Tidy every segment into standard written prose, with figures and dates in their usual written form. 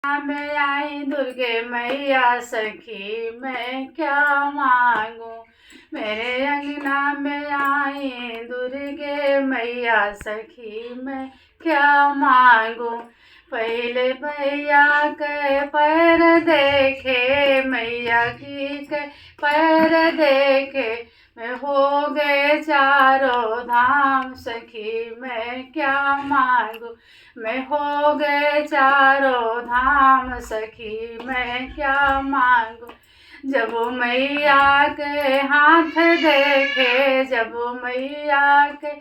में आई दुर्गे मैया सखी मैं क्या मांगू। मेरे अंगना में आई दुर्गे मैया सखी मैं क्या मांगू। पहले मैया के पैर देखे, मैया की के पैर देखे, मैं हो गए चारों धाम सखी मैं क्या मांगू। मैं हो गए चारों धाम सखी मैं क्या मांगू। जब मैया के हाथ देखे, जब मैया के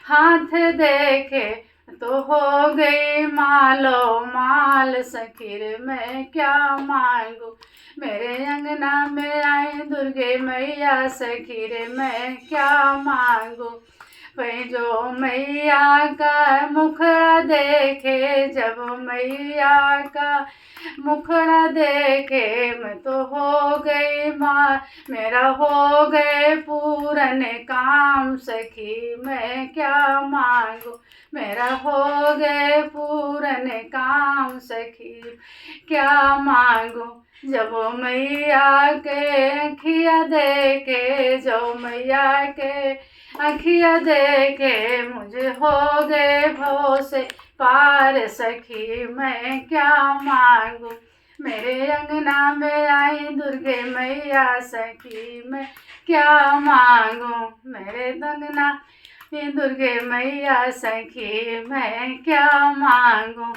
हाथ देखे, तो हो गई मालो माल सखी रे मैं क्या मांगू। मेरे अंगना में आई दुर्गे मैया सखी रे मैं क्या मांगू। जो मैया का मुखड़ा देखे, जब मैया का मुखड़ा देखे, मैं तो हो गई माँ, मेरा हो गए पूरन काम सखी मैं क्या मांगू। मेरा हो गए पूरन काम सखी क्या मांगू। जब मैया के अखिया देखे, जो मैया के अखिया देखे, मुझे हो गए भव से पार सखी मैं क्या मांगू। मेरे अंगना में आई दुर्गे मैया सखी मैं क्या मांगू। मेरे अंगना में दुर्गे मैया सखी मैं क्या मांगू।